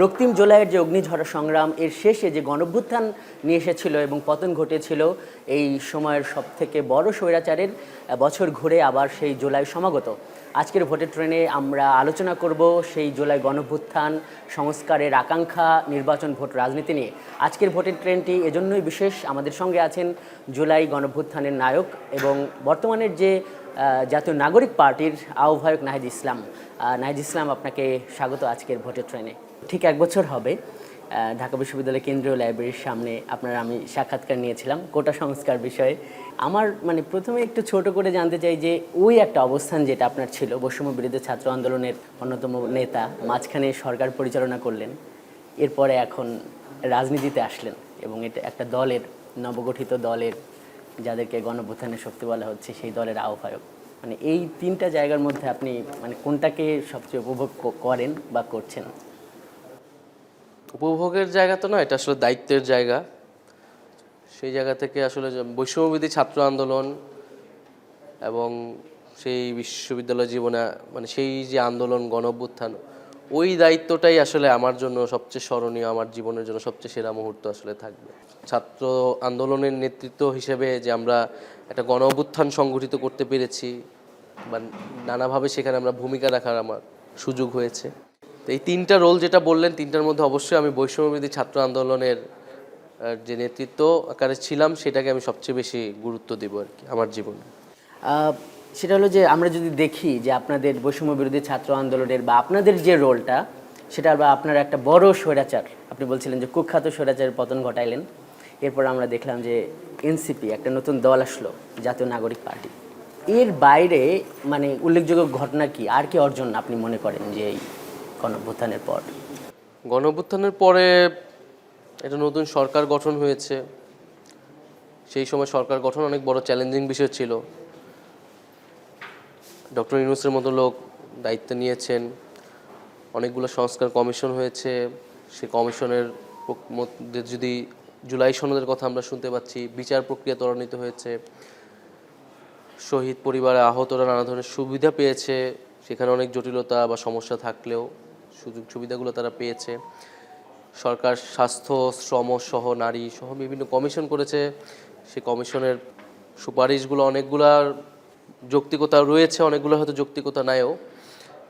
রক্তিম জুলাইয়ের যে অগ্নিঝরা সংগ্রাম এর শেষে যে গণঅভ্যুত্থান নিয়ে এসেছিল এবং পতন ঘটেছিল, এই সময়ের সবথেকে বড় স্বৈরাচারের বছর ঘুরে আবার সেই জুলাই সমাগত। আজকের ভোটের ট্রেনে আমরা আলোচনা করব সেই জুলাই গণঅভ্যুত্থান, সংস্কারের আকাঙ্ক্ষা, নির্বাচন, ভোট, রাজনীতি নিয়ে। আজকের ভোটের ট্রেনটি এজন্যই বিশেষ, আমাদের সঙ্গে আছেন জুলাই গণঅভ্যুত্থানের নায়ক এবং বর্তমানের যে জাতীয় নাগরিক পার্টির আহ্বায়ক নাহিদ ইসলাম। নাহিদ ইসলাম, আপনাকে স্বাগত আজকের ভোটের ট্রেনে। ঠিক এক বছর হবে ঢাকা বিশ্ববিদ্যালয় কেন্দ্রীয় লাইব্রেরির সামনে আমি সাক্ষাৎকার নিয়েছিলাম কোটা সংস্কার বিষয়ে। আমার প্রথমে একটু ছোট করে জানতে চাই যে ওই একটা অবস্থান যেটা আপনার ছিল, বৈষম্য বিরোধী ছাত্র আন্দোলনের অন্যতম নেতা, মাঝখানে সরকার পরিচালনা করলেন, এরপরে এখন রাজনীতিতে আসলেন এবং এটা একটা দলের, নবগঠিত দলের, যাদেরকে গণঅভ্যুত্থানের শক্তি বলা হচ্ছে, সেই দলের আহ্বায়ক। এই তিনটা জায়গার মধ্যে আপনি কোনটাকে সবচেয়ে উপভোগ করেন বা করছেন? উপভোগের জায়গা তো না, এটা আসলে দায়িত্বের জায়গা। সেই জায়গা থেকে আসলে বৈষম্যবিরোধী ছাত্র আন্দোলন এবং সেই বিশ্ববিদ্যালয় জীবনে সেই যে আন্দোলন, গণঅভ্যুত্থান, ওই দায়িত্বটাই আসলে আমার জন্য সবচেয়ে স্মরণীয়, আমার জীবনের জন্য সবচেয়ে সেরা মুহূর্ত আসলে থাকবে। ছাত্র আন্দোলনের নেতৃত্ব হিসেবে যে আমরা একটা গণঅভ্যুত্থান সংগঠিত করতে পেরেছি বা নানাভাবে সেখানে আমরা ভূমিকা রাখার আমার সুযোগ হয়েছে। তো এই তিনটা রোল যেটা বললেন, তিনটার মধ্যে অবশ্যই আমি বৈষম্যবিরোধী ছাত্র আন্দোলনের যে নেতৃত্ব আকারে ছিলাম, সেটাকে আমি সবচেয়ে বেশি গুরুত্ব দেব আর কি আমার জীবনে। সেটা হলো যে আমরা যদি দেখি যে আপনাদের বৈষম্য বিরোধী ছাত্র আন্দোলনের বা আপনাদের যে রোলটা, সেটা বা আপনার একটা বড় স্বৈরাচার, আপনি বলছিলেন যে কুখ্যাত স্বৈরাচারের পতন ঘটাইলেন। এরপর আমরা দেখলাম যে এনসিপি একটা নতুন দল আসলো, জাতীয় নাগরিক পার্টি। এর বাইরে উল্লেখযোগ্য ঘটনা কি, আর কি অর্জন আপনি মনে করেন যে এই গণঅভ্যুত্থানের পর? গণঅভ্যুত্থানের পরে একটা নতুন সরকার গঠন হয়েছে। সেই সময় সরকার গঠন অনেক বড় চ্যালেঞ্জিং বিষয় ছিল। ডক্টর ইউনূসের মতো লোক দায়িত্ব নিয়েছেন। অনেকগুলো সংস্কার কমিশন হয়েছে। সেই কমিশনের মধ্যে যদি জুলাই সনদের কথা আমরা শুনতে পাচ্ছি, বিচার প্রক্রিয়া ত্বরান্বিত হয়েছে, শহীদ পরিবারে আহতরা নানা ধরনের সুবিধা পেয়েছে। সেখানে অনেক জটিলতা বা সমস্যা থাকলেও সুযোগ সুবিধাগুলো তারা পেয়েছে। সরকার স্বাস্থ্য, শ্রম সহ, নারী সহ বিভিন্ন কমিশন করেছে। সেই কমিশনের সুপারিশগুলো অনেকগুলার যৌক্তিকতা রয়েছে, অনেকগুলো হয়তো যৌক্তিকতা নাইও।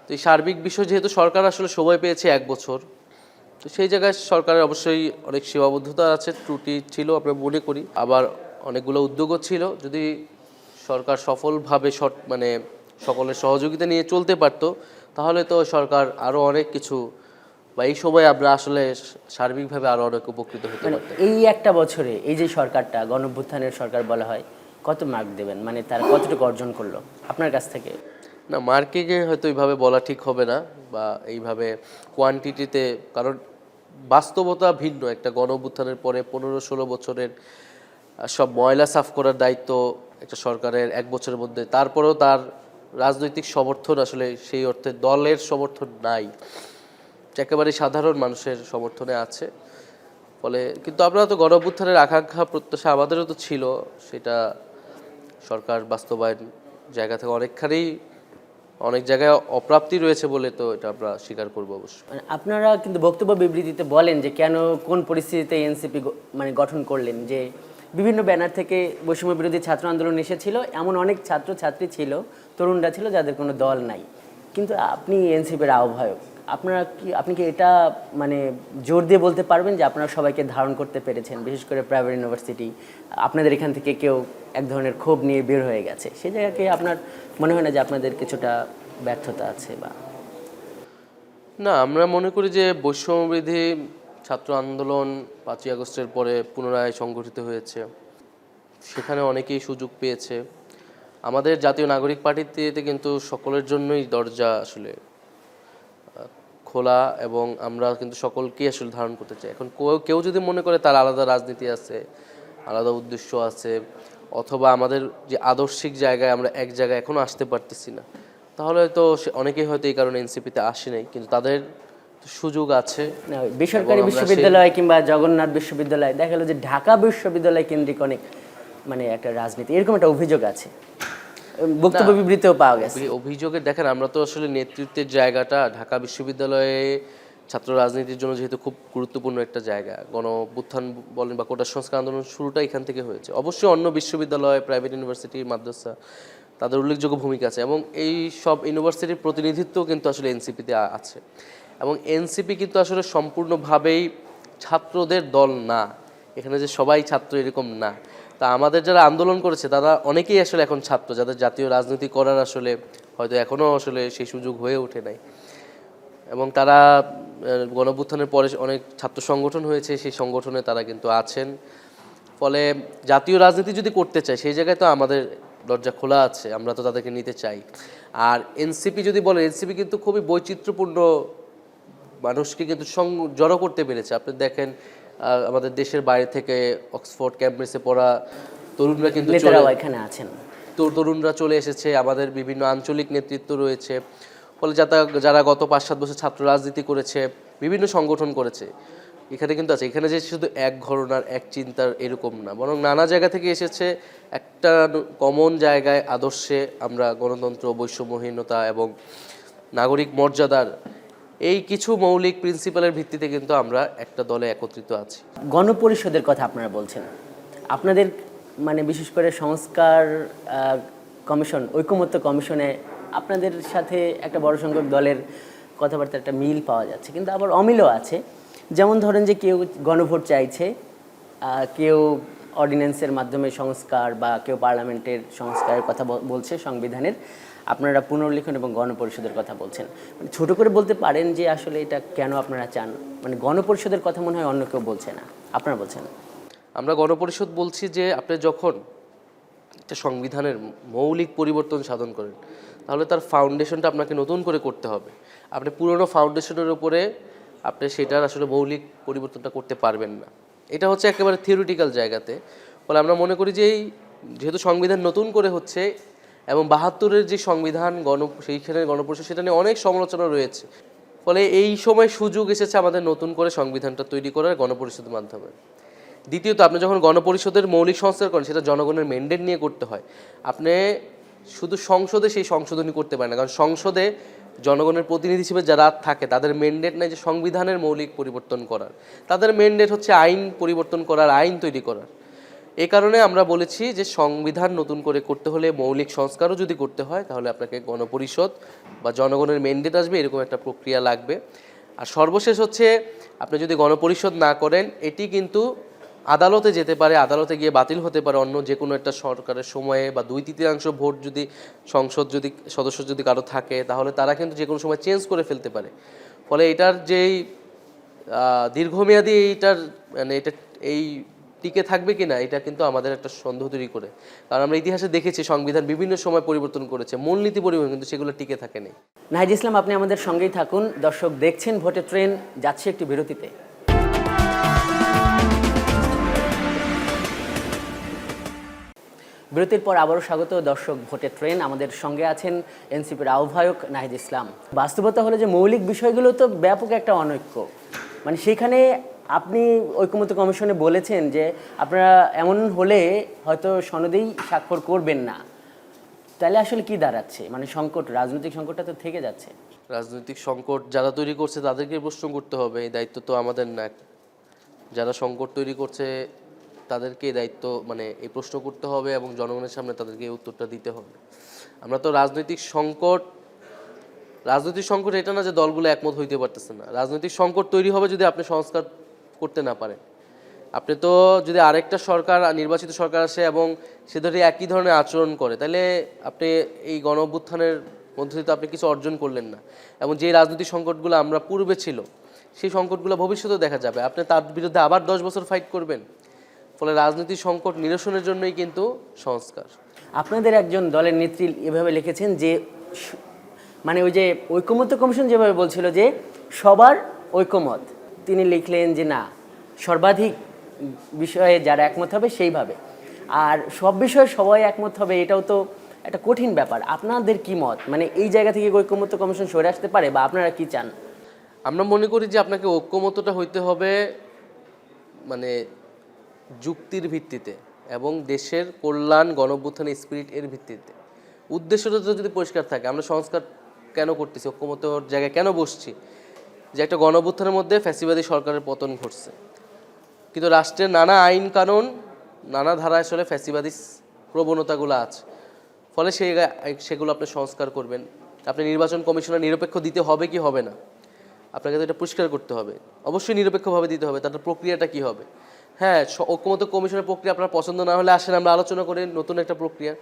তো এই সার্বিক বিষয় যেহেতু সরকার আসলে সময় পেয়েছে 1 বছর, তো সেই জায়গায় সরকারের অবশ্যই অনেক সীমাবদ্ধতা আছে, ত্রুটি ছিল আমরা মনে করি। আবার অনেকগুলো উদ্যোগও ছিল। যদি সরকার সফলভাবে সকলের সহযোগিতা নিয়ে চলতে পারতো, তাহলে তো সরকার আরও অনেক কিছু বা এই সময় আমরা আসলে সার্বিকভাবে আরও অনেক উপকৃত হতে পারতাম। এই একটা বছরে এই যে সরকারটা গণঅভ্যুত্থানের সরকার বলা হয়, কত মার্ক দেবেন? তারা কতটুকু অর্জন করলো আপনার কাছ থেকে? না, মার্কিংয়ে হয়তো এইভাবে বলা ঠিক হবে না, বা এইভাবে কোয়ান্টিটিতে, কারণ বাস্তবতা ভিন্ন। একটা গণঅভ্যুত্থানের পরে 15-16 বছরের সব ময়লা সাফ করার দায়িত্ব একটা সরকারের 1 বছরের মধ্যে। তারপরেও তার রাজনৈতিক সমর্থন আসলে সেই অর্থে দলের সমর্থন নাই, একেবারে সাধারণ মানুষের সমর্থনে আছে। ফলে কিন্তু আমরা তো গণঅভ্যুত্থানের আকাঙ্ক্ষা, প্রত্যাশা আমাদেরও তো ছিল, সেটা সরকার বাস্তবায়ন জায়গা থেকে অনেক জায়গায় অপ্রাপ্তি রয়েছে বলে তো এটা আমরা স্বীকার করবো অবশ্যই। আপনারা কিন্তু বক্তব্য বিবৃতিতে বলেন যে কেন, কোন পরিস্থিতিতে এনসিপি গঠন করলেন, যে বিভিন্ন ব্যানার থেকে বৈষম্য বিরোধী ছাত্র আন্দোলন এসেছিল, এমন অনেক ছাত্র ছাত্রী ছিল, তরুণরা ছিল, যাদের কোনো দল নাই, কিন্তু আপনি এনসিপির আহ্বায়ক। আপনি কি এটা জোর দিয়ে বলতে পারবেন যে আপনারা সবাইকে ধারণ করতে পেরেছেন? বিশেষ করে প্রাইভেট ইউনিভার্সিটি, আপনাদের এখান থেকে কেউ এক ধরনের ক্ষোভ নিয়ে বের হয়ে গেছে, সেই জায়গাকে আপনার মনে হয় না যে আপনাদের কিছুটা ব্যর্থতা আছে? বা না, আমরা মনে করি যে বৈষম্যবিরোধী ছাত্র আন্দোলন 5ই আগস্টের পরে পুনরায় সংগঠিত হয়েছে, সেখানে অনেকেই সুযোগ পেয়েছে। আমাদের জাতীয় নাগরিক পার্টিতে কিন্তু সকলের জন্যই দরজা আসলে খোলা, এবং আমরা কিন্তু সকলকেই আসলে ধারণ করতে চাই। এখন কেউ যদি মনে করে তার আলাদা রাজনীতি আছে, আলাদা উদ্দেশ্য আছে, অথবা আমাদের যে আদর্শিক জায়গায় আমরা এক জায়গায় এখনও আসতে পারতেছি না, তাহলে তো অনেকেই হয়তো এই কারণে এনসিপিতে আসে নাই। কিন্তু তাদের সুযোগ আছে। বেসরকারি বিশ্ববিদ্যালয় কিংবা জগন্নাথ বিশ্ববিদ্যালয়, দেখা গেল যে ঢাকা বিশ্ববিদ্যালয় কেন্দ্রিক অনেক একটা রাজনীতি, এরকম একটা অভিযোগ আছে, বক্তব্য বিবৃতিও পাওয়া গেছে। অভিযোগে দেখেন, আমরা তো আসলে নেতৃত্বের জায়গাটা ঢাকা বিশ্ববিদ্যালয়ে ছাত্র রাজনীতির জন্য যেহেতু খুব গুরুত্বপূর্ণ একটা জায়গা, গণ অভ্যুত্থান বলেন বা কোটা সংস্কার আন্দোলন শুরুটা এখান থেকে হয়েছে। অবশ্যই অন্য বিশ্ববিদ্যালয়, প্রাইভেট ইউনিভার্সিটি, মাদ্রাসা তাদের উল্লেখযোগ্য ভূমিকা আছে, এবং এই সব ইউনিভার্সিটির প্রতিনিধিত্ব কিন্তু আসলে এনসিপিতে আছে। এবং এনসিপি কিন্তু আসলে সম্পূর্ণভাবেই ছাত্রদের দল না, এখানে যে সবাই ছাত্র এরকম না। তা আমাদের যারা আন্দোলন করেছে তারা অনেকেই আসলে এখন ছাত্র, যাদের জাতীয় রাজনীতি করার আসলে হয়তো এখনও আসলে সেই সুযোগ হয়ে ওঠে নাই। এবং তারা গণঅভ্যুত্থানের পরে অনেক ছাত্র সংগঠন হয়েছে, সেই সংগঠনে তারা কিন্তু আছেন। ফলে জাতীয় রাজনীতি যদি করতে চায় সেই জায়গায় তো আমাদের দরজা খোলা আছে, আমরা তো তাদেরকে নিতে চাই। আর এনসিপি যদি বলে, এনসিপি কিন্তু খুবই বৈচিত্র্যপূর্ণ মানুষকে কিন্তু জড়ো করতে পেরেছে। আপনি দেখেন আমাদের দেশের বাইরে থেকে অক্সফোর্ড, ক্যামব্রিজে পড়া তরুণরা কিন্তু এখানে আছেন, তরুণরা চলে এসেছে, আমাদের বিভিন্ন আঞ্চলিক নেতৃত্ব রয়েছে। ফলে যারা গত 5-7 বছর ছাত্র রাজনীতি করেছে, বিভিন্ন সংগঠন করেছে, এখানে কিন্তু আছে। এখানে যে শুধু এক ঘরনার, এক চিন্তার এরকম না, বরং নানা জায়গা থেকে এসেছে একটা কমন জায়গায়, আদর্শে আমরা গণতন্ত্র, বৈষম্যহীনতা এবং নাগরিক মর্যাদার এই কিছু মৌলিক প্রিন্সিপালের ভিত্তিতে কিন্তু আমরা একটা দলে একত্রিত আছি। গণপরিষদের কথা আপনারা বলছেন, আপনাদের মানে বিশেষ করে সংস্কার কমিশন, ঐকমত্য কমিশনে আপনাদের সাথে একটা বড় সংখ্যক দলের কথাবার্তা একটা মিল পাওয়া যাচ্ছে, কিন্তু আবার অমিলও আছে। যেমন ধরেন যে কেউ গণভোট চাইছে, কেউ অর্ডিন্যান্সের মাধ্যমে সংস্কার, বা কেউ পার্লামেন্টের সংস্কারের কথা বলছে, সংবিধানের। আপনারা পুনর্লিখন এবং গণপরিষদের কথা বলছেন। মানে ছোট করে বলতে পারেন যে আসলে এটা কেন আপনারা চান? মানে গণপরিষদের কথা মনে হয় অন্য কেউ বলছে না, আপনারা বলছেন। আমরা গণপরিষদ বলছি যে আপনি যখন একটা সংবিধানের মৌলিক পরিবর্তন সাধন করেন, তাহলে তার ফাউন্ডেশনটা আপনাকে নতুন করে করতে হবে। আপনি পুরনো ফাউন্ডেশনের উপরে আপনি সেটার আসলে মৌলিক পরিবর্তনটা করতে পারবেন না। এটা হচ্ছে একেবারে থিওরিটিক্যাল জায়গাতে। ফলে আমরা মনে করি যে যেহেতু সংবিধান নতুন করে হচ্ছে, এবং 72-এর যে সংবিধান সেইখানে গণপরিষদ, সেটা নিয়ে অনেক সমালোচনা রয়েছে। ফলে এই সময় সুযোগ এসেছে আমাদের নতুন করে সংবিধানটা তৈরি করার গণপরিষদের মাধ্যমে। দ্বিতীয়ত, আপনি যখন গণপরিষদের মৌলিক সংস্কার করেন, সেটা জনগণের ম্যান্ডেট নিয়ে করতে হয়। আপনি শুধু সংসদে সেই সংশোধনী করতে পারেন না, কারণ সংসদে জনগণের প্রতিনিধি হিসেবে যারা থাকে তাদের ম্যান্ডেট নাই যে সংবিধানের মৌলিক পরিবর্তন করার। তাদের ম্যান্ডেট হচ্ছে আইন পরিবর্তন করার, আইন তৈরি করার। এই কারণে আমরা বলেছি যে সংবিধান নতুন করে করতে হলে, মৌলিক সংস্কারও যদি করতে হয়, তাহলে আপনাকে গণপরিষদ বা জনগণের ম্যান্ডেট আসবে, এরকম একটা প্রক্রিয়া লাগবে। আর সর্বশেষ হচ্ছে, আপনি যদি গণপরিষদ না করেন, এটি কিন্তু আদালতে যেতে পারে, আদালতে গিয়ে বাতিল হতে পারে অন্য যে কোনো একটা সরকারের সময়ে, বা 2/3 ভোট যদি সদস্য যদি কারো থাকে, তাহলে তারা কিন্তু যে কোনো সময় চেঞ্জ করে ফেলতে পারে। ফলে এটার যেই দীর্ঘমেয়াদী এই টিকে থাকবে কিনা, এটা কিন্তু আমাদের একটা সন্দেহ তৈরি করে। কারণ আমরা ইতিহাসে দেখেছি সংবিধান বিভিন্ন সময় পরিবর্তন করেছে, মূলনীতি পরিবর্তন, কিন্তু সেগুলো টিকে থাকেনি। নাহিদ ইসলাম, আপনি আমাদের সঙ্গেই থাকুন। দর্শক দেখছেন ভোটের ট্রেন, যাচ্ছে একটি বিরতিতে। বিরতির পর আবারও স্বাগত দর্শক, ভোটের ট্রেন। আমাদের সঙ্গে আছেন এনসিপির আহ্বায়ক নাহিদ ইসলাম। বাস্তবতা হলো যে মৌলিক বিষয়গুলো তো ব্যাপক একটা অনৈক্য, মানে সেখানে আপনি ঐকমত্য কমিশনে বলেছেন যে আপনারা এমন হলে হয়তো সনদেই স্বাক্ষর করবেন না। তাহলে আসলে কি দাঁড়াচ্ছে? মানে সংকট, রাজনৈতিক সংকটটা তো থেকে যাচ্ছে। রাজনৈতিক সংকট যারা তৈরি করছে তাদেরকে প্রশ্ন করতে হবে, এই দায়িত্ব তো আমাদের না। যারা সংকট তৈরি করছে তাদেরকে দায়িত্ব, মানে এই প্রশ্ন করতে হবে, এবং জনগণের সামনে তাদেরকে এই উত্তরটা দিতে হবে। আমরা তো রাজনৈতিক সংকট এটা না যে দলগুলো একমত হইতে পারতেছে না। রাজনৈতিক সংকট তৈরি হবে যদি আপনি সংস্কার করতে না পারেন। আপনি তো যদি আরেকটা সরকার, নির্বাচিত সরকার আসে এবং সে ধরে একই ধরনের আচরণ করে, তাহলে আপনি এই গণ অভ্যুত্থানের মধ্যে দিয়ে তো আপনি কিছু অর্জন করলেন না। এবং যে রাজনৈতিক সংকটগুলো আমরা পূর্বে ছিল, সেই সংকটগুলো ভবিষ্যতেও দেখা যাবে। আপনি তার বিরুদ্ধে আবার 10 বছর ফাইট করবেন। ফলে রাজনৈতিক সংকট নিরসনের জন্যই কিন্তু সংস্কার। আপনাদের একজন দলের নেত্রী এভাবে লিখেছেন যে, মানে ওই যে ঐকমত্য কমিশন যেভাবে বলছিল যে সবার ঐকমত, তিনি লিখলেন যে না, সর্বাধিক বিষয়ে যারা একমত হবে সেইভাবে, আর সব বিষয়ে সবাই একমত হবে, এটাও তো একটা কঠিন ব্যাপার। আপনাদের কি মত? মানে এই জায়গা থেকে ঐকমত্য কমিশন সরে আসতে পারে, বা আপনারা কি চান? আমরা মনে করি যে আপনাকে ঐকমত্যটা হইতে হবে মানে যুক্তির ভিত্তিতে এবং দেশের কল্যাণ, গণঅভ্যুত্থানের স্পিরিট এর ভিত্তিতে। উদ্দেশ্যটা যদি পরিষ্কার থাকে, আমরা সংস্কার কেন করতেছি, ঐকমত্যর জায়গায় কেন বসছি, যে একটা গণঅভ্যুত্থানের মধ্যে ফ্যাসিবাদী সরকারের পতন ঘটছে, কিন্তু রাষ্ট্রের নানা আইন কানুন নানা ধারায় আসলে ফ্যাসিবাদী প্রবণতাগুলো আছে, ফলে সেগুলো আপনি সংস্কার করবেন। আপনি নির্বাচন কমিশনের নিরপেক্ষ দিতে হবে কি হবে না, আপনাকে তো এটা পরিষ্কার করতে হবে। অবশ্যই নিরপেক্ষভাবে দিতে হবে, তার প্রক্রিয়াটা কি হবে। হ্যাঁ, ঐক্যমত্য কমিশনের প্রক্রিয়া আপনার পছন্দ না হলে আসেন, আমরা আলোচনা করি নতুন একটা প্রক্রিয়া,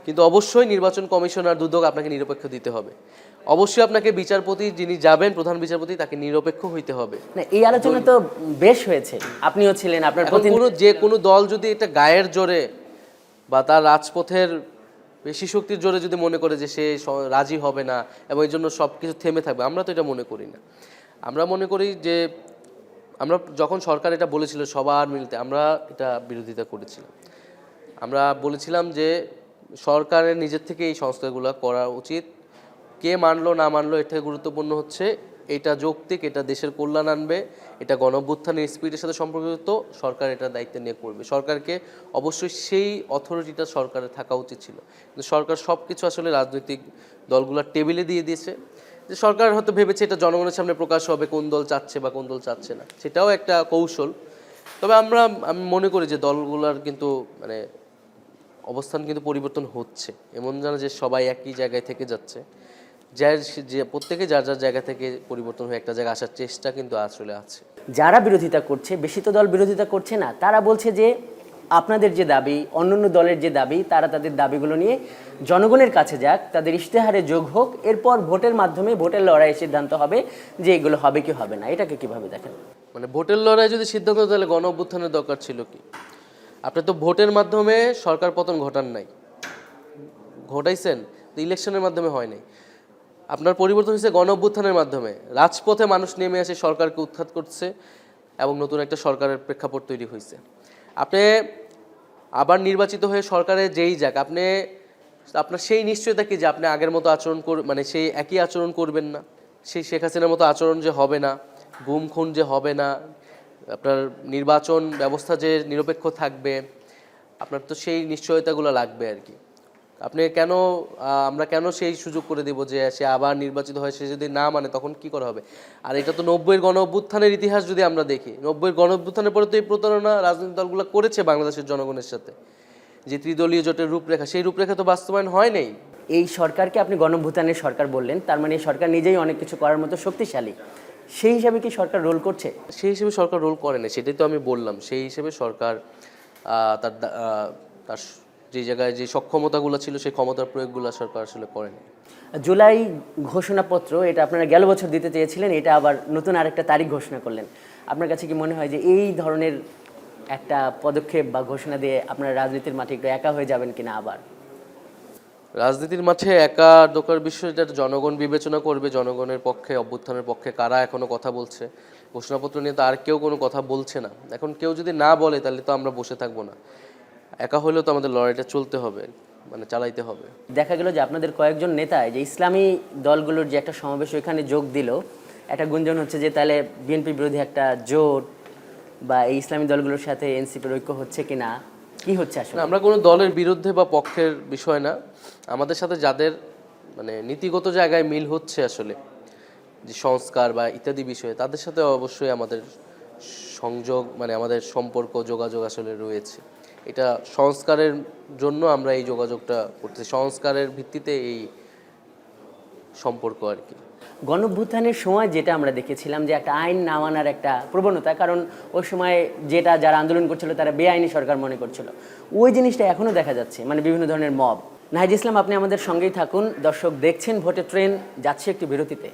কিন্তু অবশ্যই নির্বাচন কমিশনার দুদক আপনাকে নিরপেক্ষ দিতে হবে। অবশ্যই আপনাকে বিচারপতি যিনি যাবেন, প্রধান বিচারপতি, তাকে নিরপেক্ষ হইতে হবে। না, এই আলোচনা তো বেশ হয়েছে, আপনিও ছিলেন, আপনার এখন যে কোনো দল যদি এটা গায়ের জোরে বা তার রাজপথের বেশি শক্তির জোরে যদি মনে করে যে সে রাজি হবে না এবং এই জন্য সব কিছু থেমে থাকবে, আমরা তো এটা মনে করি না। আমরা মনে করি যে আমরা যখন সরকার এটা বলেছিল সবার মিলতে, আমরা এটা বিরোধিতা করেছিলাম। আমরা বলেছিলাম যে সরকারের নিজের থেকে এই সংস্কারগুলো করা উচিত। কে মানলো না মানলো এর থেকে গুরুত্বপূর্ণ হচ্ছে এটা যৌক্তিক, এটা দেশের কল্যাণ আনবে, এটা গণঅভ্যুত্থানের স্পিডের সাথে সম্পর্কিত, সরকার এটা দায়িত্ব নিয়ে করবে। সরকারকে অবশ্যই সেই অথরিটিটা সরকারের থাকা উচিত ছিল, কিন্তু সরকার সব কিছু আসলে রাজনৈতিক দলগুলোর টেবিলে দিয়ে দিয়েছে। যে সরকার হয়তো ভেবেছে এটা জনগণের সামনে প্রকাশ হবে কোন দল চাচ্ছে বা কোন দল চাচ্ছে না, সেটাও একটা কৌশল। তবে আমি মনে করি যে দলগুলোর কিন্তু মানে অবস্থান কিন্তু পরিবর্তন হচ্ছে, এমন যেন যে সবাই একই জায়গায় থেকে যাচ্ছে, যে প্রত্যেকে যার যার জায়গা থেকে পরিবর্তন হয়ে একটা জায়গায় আসার চেষ্টা কিন্তু আসলে আছে। যারা বিরোধিতা করছে, বেশি তো দল বিরোধিতা করছে না, তারা বলছে যে আপনাদের যে দাবি, অন্যান্য দলের যে দাবি, তারা তাদের দাবিগুলো নিয়ে জনগণের কাছে যাক, তাদের ইশতেহারে যোগ হোক, এরপর ভোটের মাধ্যমে ভোটের লড়াইয়ে সিদ্ধান্ত হবে যে এগুলো হবে কি হবে না। এটাকে কিভাবে দেখেন? মানে ভোটের লড়াই যদি সিদ্ধান্ত, তাহলে গণ অভ্যুত্থানের দরকার ছিল কি? আপনি তো ভোটের মাধ্যমে সরকার পতন ঘটান নাই, ঘটাইছেন তো ইলেকশনের মাধ্যমে হয় নাই। আপনার পরিবর্তন হয়েছে গণ অভ্যুত্থানের মাধ্যমে, রাজপথে মানুষ নেমে এসে সরকারকে উৎখাত করছে এবং নতুন একটা সরকারের প্রেক্ষাপট তৈরি হয়েছে। আপনি আবার নির্বাচিত হয়ে সরকারে যেই যাক, আপনার সেই নিশ্চয়তা কি যে আপনি আগের মতো আচরণ মানে সেই একই আচরণ করবেন না, সেই শেখ হাসিনার মতো আচরণ যে হবে না, গুম খুন যে হবে না, আপনার নির্বাচন ব্যবস্থা যে নিরপেক্ষ থাকবে, আপনার তো সেই নিশ্চয়তাগুলো লাগবে আর কি। আমরা কেন সেই সুযোগ করে দেব যে সে আবার নির্বাচিত হয়, সে যদি না মানে তখন কি করা হবে? আর এটা তো 90-এর গণ অভ্যুত্থানের ইতিহাস যদি আমরা দেখি, 90-এর গণ অভ্যুত্থানের পরে তো এই প্রতারণা রাজনৈতিক দলগুলো করেছে বাংলাদেশের জনগণের সাথে। যে ত্রিদলীয় জোটের রূপরেখা, সেই রূপরেখা তো বাস্তবায়ন হয় নাই। এই সরকারকে আপনি গণঅভ্যুত্থানের সরকার বললেন, তার মানে এই সরকার নিজেই অনেক কিছু করার মতো শক্তিশালী, সেই হিসাবে কি সরকার রোল করছে? সেই হিসেবে সরকার রোল করে না, সেটাই তো আমি বললাম। সেই হিসেবে সরকার তার তার যে জায়গায় যে সক্ষমতাগুলো ছিল সেই ক্ষমতার প্রয়োগগুলো সরকার আসলে করেনি। জুলাই ঘোষণাপত্র, এটা আপনারা গেল বছর দিতে চেয়েছিলেন, এটা আবার নতুন আরেকটা তারিখ ঘোষণা করলেন। আপনার কাছে কি মনে হয় যে এই ধরনের একটা পদক্ষেপ বা ঘোষণা দিয়ে আপনারা রাজনীতির মাঠে একটু একা হয়ে যাবেন কিনা? আবার রাজনীতির মাঠে একা ঢোকার বিষয়টা জনগণ বিবেচনা করবে, জনগণের পক্ষে, অভ্যুত্থানের পক্ষে কারা এখনো কথা বলছে। ঘোষণাপত্র নিয়ে তো আর কেউ কোনো কথা বলছে না। এখন কেউ যদি না বলে তাহলে তো আমরা বসে থাকবো না, একা হলেও তো আমাদের লড়াইটা চলতে হবে, মানে চালাইতে হবে। দেখা গেল যে আপনাদের কয়েকজন নেতা যে ইসলামী দলগুলোর যে একটা সমাবেশ ওইখানে যোগ দিল, একটা গুঞ্জন হচ্ছে যে তাহলে বিএনপি বিরোধী একটা জোট বা এই ইসলামী দলগুলোর সাথে এনসিপির ঐক্য হচ্ছে কিনা, কি হচ্ছে আসলে? আমরা কোনো দলের বিরুদ্ধে বা পক্ষের বিষয় না, আমাদের সাথে যাদের মানে নীতিগত জায়গায় মিল হচ্ছে আসলে, যে সংস্কার বা ইত্যাদি বিষয়ে, তাদের সাথে অবশ্যই আমাদের সংযোগ, মানে আমাদের সম্পর্ক, যোগাযোগ আসলে রয়েছে। এটা সংস্কারের জন্য আমরা এই যোগাযোগটা করতেছি, সংস্কারের ভিত্তিতে এই সম্পর্ক আর কি। গণঅভ্যুত্থানের সময় যেটা আমরা দেখেছিলাম যে একটা আইন না মানার একটা প্রবণতা, কারণ ওই সময় যারা আন্দোলন করছিল তারা বেআইনি সরকার মনে করছিল, ওই জিনিসটা এখনও দেখা যাচ্ছে, মানে বিভিন্ন ধরনের মব। নাহিদ ইসলাম, আপনি আমাদের সঙ্গেই থাকুন। দর্শক দেখছেন ভোটের ট্রেন, যাচ্ছে একটি বিরতিতে।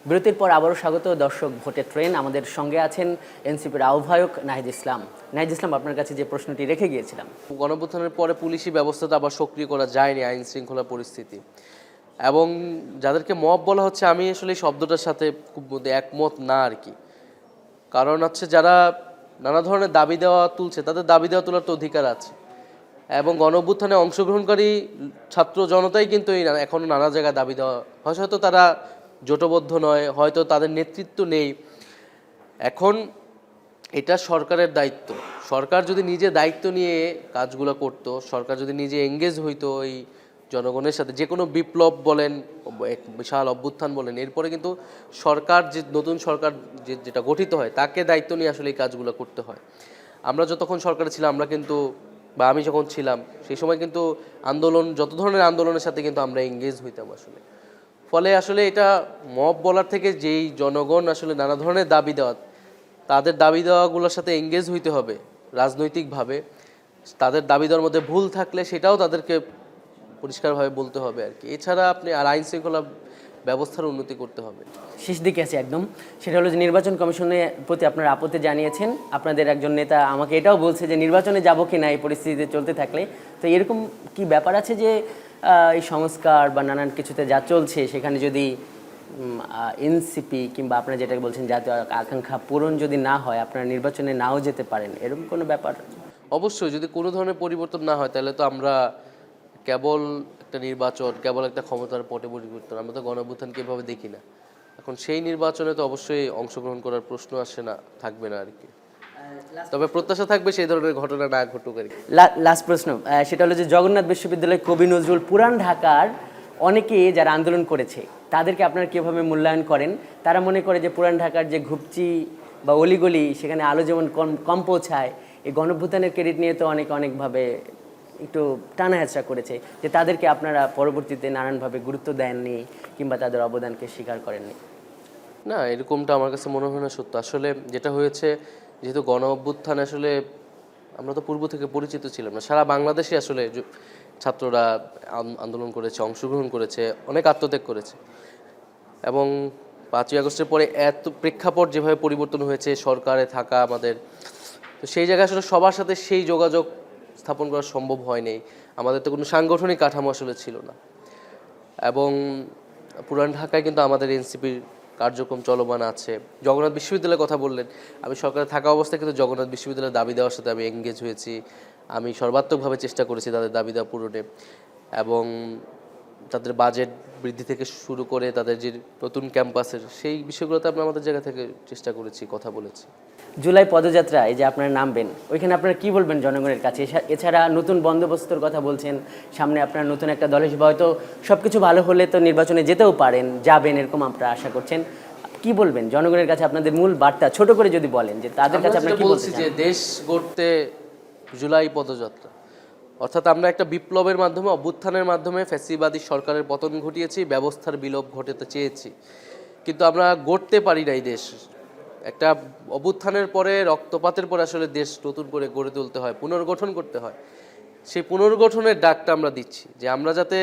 বিরতির পর আবারও স্বাগত দর্শক, ভোটের ট্রেন। আমাদের সঙ্গে আছেন এনসিপির আহ্বায়ক নাহিদ ইসলাম। নাহিদ ইসলাম, আপনার কাছে যে প্রশ্নটি রেখে গিয়েছিলাম, গণঅভ্যুত্থানের পরে পুলিশি ব্যবস্থাটা আবার সক্রিয় করা যায়নি, আইন শৃঙ্খলা পরিস্থিতি এবং যাদেরকে মব বলা হচ্ছে, আমি আসলে এই শব্দটার সাথে খুব একমত না আর কি। কারণ হচ্ছে যারা নানা ধরনের দাবি দেওয়া তুলছে, তাদের দাবি দেওয়া তোলার তো অধিকার আছে, এবং গণঅভ্যুত্থানে অংশগ্রহণকারী ছাত্র জনতাই কিন্তু এখনও নানা জায়গায় দাবি দেওয়া, হয়তো তারা জোটবদ্ধ নয়, হয়তো তাদের নেতৃত্ব নেই। এখন এটা সরকারের দায়িত্ব। সরকার যদি নিজে দায়িত্ব নিয়ে কাজগুলো করতো, সরকার যদি নিজে এঙ্গেজ হইতো এই জনগণের সাথে যে কোনো বিপ্লব বলেন, এক বিশাল অভ্যুত্থান বলেন, এরপরে কিন্তু সরকার যে নতুন সরকার যেটা গঠিত হয় তাকে দায়িত্ব নিয়ে আসলে এই কাজগুলো করতে হয়। আমরা যতক্ষণ সরকারে ছিলাম আমরা কিন্তু, বা আমি যখন ছিলাম সেই সময় কিন্তু আন্দোলন, যত ধরনের আন্দোলনের সাথে কিন্তু আমরা এঙ্গেজ হইতাম আসলে। ফলে আসলে এটা মব বলার থেকে যেই জনগণ আসলে নানা ধরনের দাবি দেওয়া, তাদের দাবি দেওয়াগুলোর সাথে এঙ্গেজ হইতে হবে রাজনৈতিকভাবে। তাদের দাবি দেওয়ার মধ্যে ভুল থাকলে সেটাও তাদেরকে পরিষ্কারভাবে বলতে হবে আর কি। এছাড়া আপনি আর আইন শৃঙ্খলা ব্যবস্থার উন্নতি করতে হবে। শেষ দিকে আছে একদম, সেটা হলো যে নির্বাচন কমিশনের প্রতি আপনারা আপত্তি জানিয়েছেন। আপনাদের একজন নেতা আমাকে এটাও বলছে যে নির্বাচনে যাব কি না এই পরিস্থিতিতে চলতে থাকলে। তো এরকম কি ব্যাপার আছে যে এই সংস্কার বা নানান কিছুতে যা চলছে সেখানে যদি এনসিপি কিংবা আপনারা যেটা বলছেন জাতীয় আকাঙ্ক্ষা পূরণ যদি না হয় আপনারা নির্বাচনে নাও যেতে পারেন, এরকম কোনো ব্যাপার? অবশ্যই যদি কোনো ধরনের পরিবর্তন না হয় তাহলে তো আমরা কেবল একটা নির্বাচন, কেবল একটা ক্ষমতার পটে পরিবর্তন, আমরা তো গণঅভ্যুত্থানকে এভাবে দেখি না। এখন সেই নির্বাচনে তো অবশ্যই অংশগ্রহণ করার প্রশ্ন আসে না, থাকবে না আর কি। তবে প্রত্যাশা থাকবে সেই ধরনের ঘটনা না ঘটুক আর কি। লাস্ট প্রশ্ন, সেটা হলো যে জগন্নাথ বিশ্ববিদ্যালয় কবি নজরুল পুরান ঢাকার অনেকে যারা আন্দোলন করেছে তাদেরকে আপনারা কীভাবে মূল্যায়ন করেন? তারা মনে করে যে পুরান ঢাকার যে ঘুপচি বা অলিগলি সেখানে আলো যেমন কম পৌঁছায়, এই গণঅভ্যুত্থানের ক্রেডিট নিয়ে তো অনেকভাবে একটু টানা হেঁচড়া করেছে যে তাদেরকে আপনারা পরবর্তীতে নানানভাবে গুরুত্ব দেননি কিংবা তাদের অবদানকে স্বীকার করেননি। না, এরকমটা আমার কাছে মনে হয় না সত্য। আসলে যেটা হয়েছে, যেহেতু গণ অভ্যুত্থান আসলে আমরা তো পূর্ব থেকে পরিচিত ছিলাম না, সারা বাংলাদেশে আসলে ছাত্ররা আন্দোলন করেছে, অংশগ্রহণ করেছে, অনেক আত্মত্যাগ করেছে। এবং 5ই আগস্টের পরে এত প্রেক্ষাপট যেভাবে পরিবর্তন হয়েছে, সরকারে থাকা আমাদের, তো সেই জায়গায় আসলে সবার সাথে সেই যোগাযোগ স্থাপন করা সম্ভব হয়নি। আমাদের তো কোনো সাংগঠনিক কাঠামো আসলে ছিল না। এবং পুরান ঢাকায় কিন্তু আমাদের এনসিপির কার্যক্রম চলমান আছে। জগন্নাথ বিশ্ববিদ্যালয়ের কথা বললেন, আমি সরকারে থাকা অবস্থায় কিন্তু জগন্নাথ বিশ্ববিদ্যালয়ের দাবি দেওয়ার সাথে আমি এঙ্গেজ হয়েছি। আমি সর্বাত্মকভাবে চেষ্টা করেছি তাদের দাবি দেওয়া পূরণে, এবং তাদের বাজেট বৃদ্ধি থেকে শুরু করে তাদের যে নতুন ক্যাম্পাসের সেই বিষয়গুলোতে আমরা আমাদের জায়গা থেকে চেষ্টা করেছি, কথা বলেছি। জুলাই পদযাত্রা এই যে আপনারা নামবেন, ওইখানে আপনারা কি বলবেন জনগণের কাছে? এছাড়া নতুন বন্দোবস্তর কথা বলছেন, সামনে আপনারা নতুন একটা দল হিসেবে হয়তো সব কিছু ভালো হলে তো নির্বাচনে যেতেও পারেন, যাবেন এরকম আপনারা আশা করছেন। কি বলবেন জনগণের কাছে? আপনাদের মূল বার্তা ছোট করে যদি বলেন যে তাদের কাছে আপনারা কি বলতে চান? যে দেশ গড়তে জুলাই পদযাত্রা, অর্থাৎ আমরা একটা বিপ্লবের মাধ্যমে, অভ্যুত্থানের মাধ্যমে ফ্যাসিবাদী সরকারের পতন ঘটিয়েছি, ব্যবস্থার বিলোপ ঘটাতে চেয়েছি, কিন্তু আমরা গড়তে পারি নাই দেশ। একটা অভ্যুত্থানের পরে, রক্তপাতের পরে আসলে দেশ নতুন করে গড়ে তুলতে হয়, পুনর্গঠন করতে হয়। সেই পুনর্গঠনের ডাকটা আমরা দিচ্ছি, যে আমরা যাতে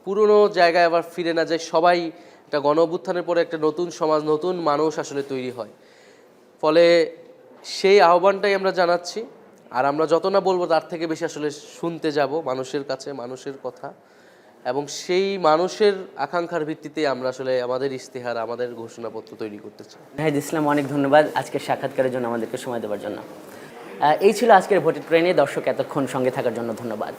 পুরনো জায়গায় আবার ফিরে না যাই, সবাই একটা গণ অভ্যুত্থানের পরে একটা নতুন সমাজ, নতুন মানুষ আসলে তৈরি হয়। ফলে সেই আহ্বানটাই আমরা জানাচ্ছি। আর আমরা যত না বলবো তার থেকে বেশি আসলে শুনতে যাব মানুষের কাছে, মানুষের কথা, এবং সেই মানুষের আকাঙ্ক্ষার ভিত্তিতে আমরা আসলে আমাদের ইশতেহার, আমাদের ঘোষণাপত্র তৈরি করতে চাই। নাহিদ ইসলাম, অনেক ধন্যবাদ আজকের সাক্ষাৎকারের জন্য, আমাদেরকে সময় দেওয়ার জন্য। এই ছিল আজকের ভোটের ট্রেনে। দর্শক এতক্ষণ সঙ্গে থাকার জন্য ধন্যবাদ।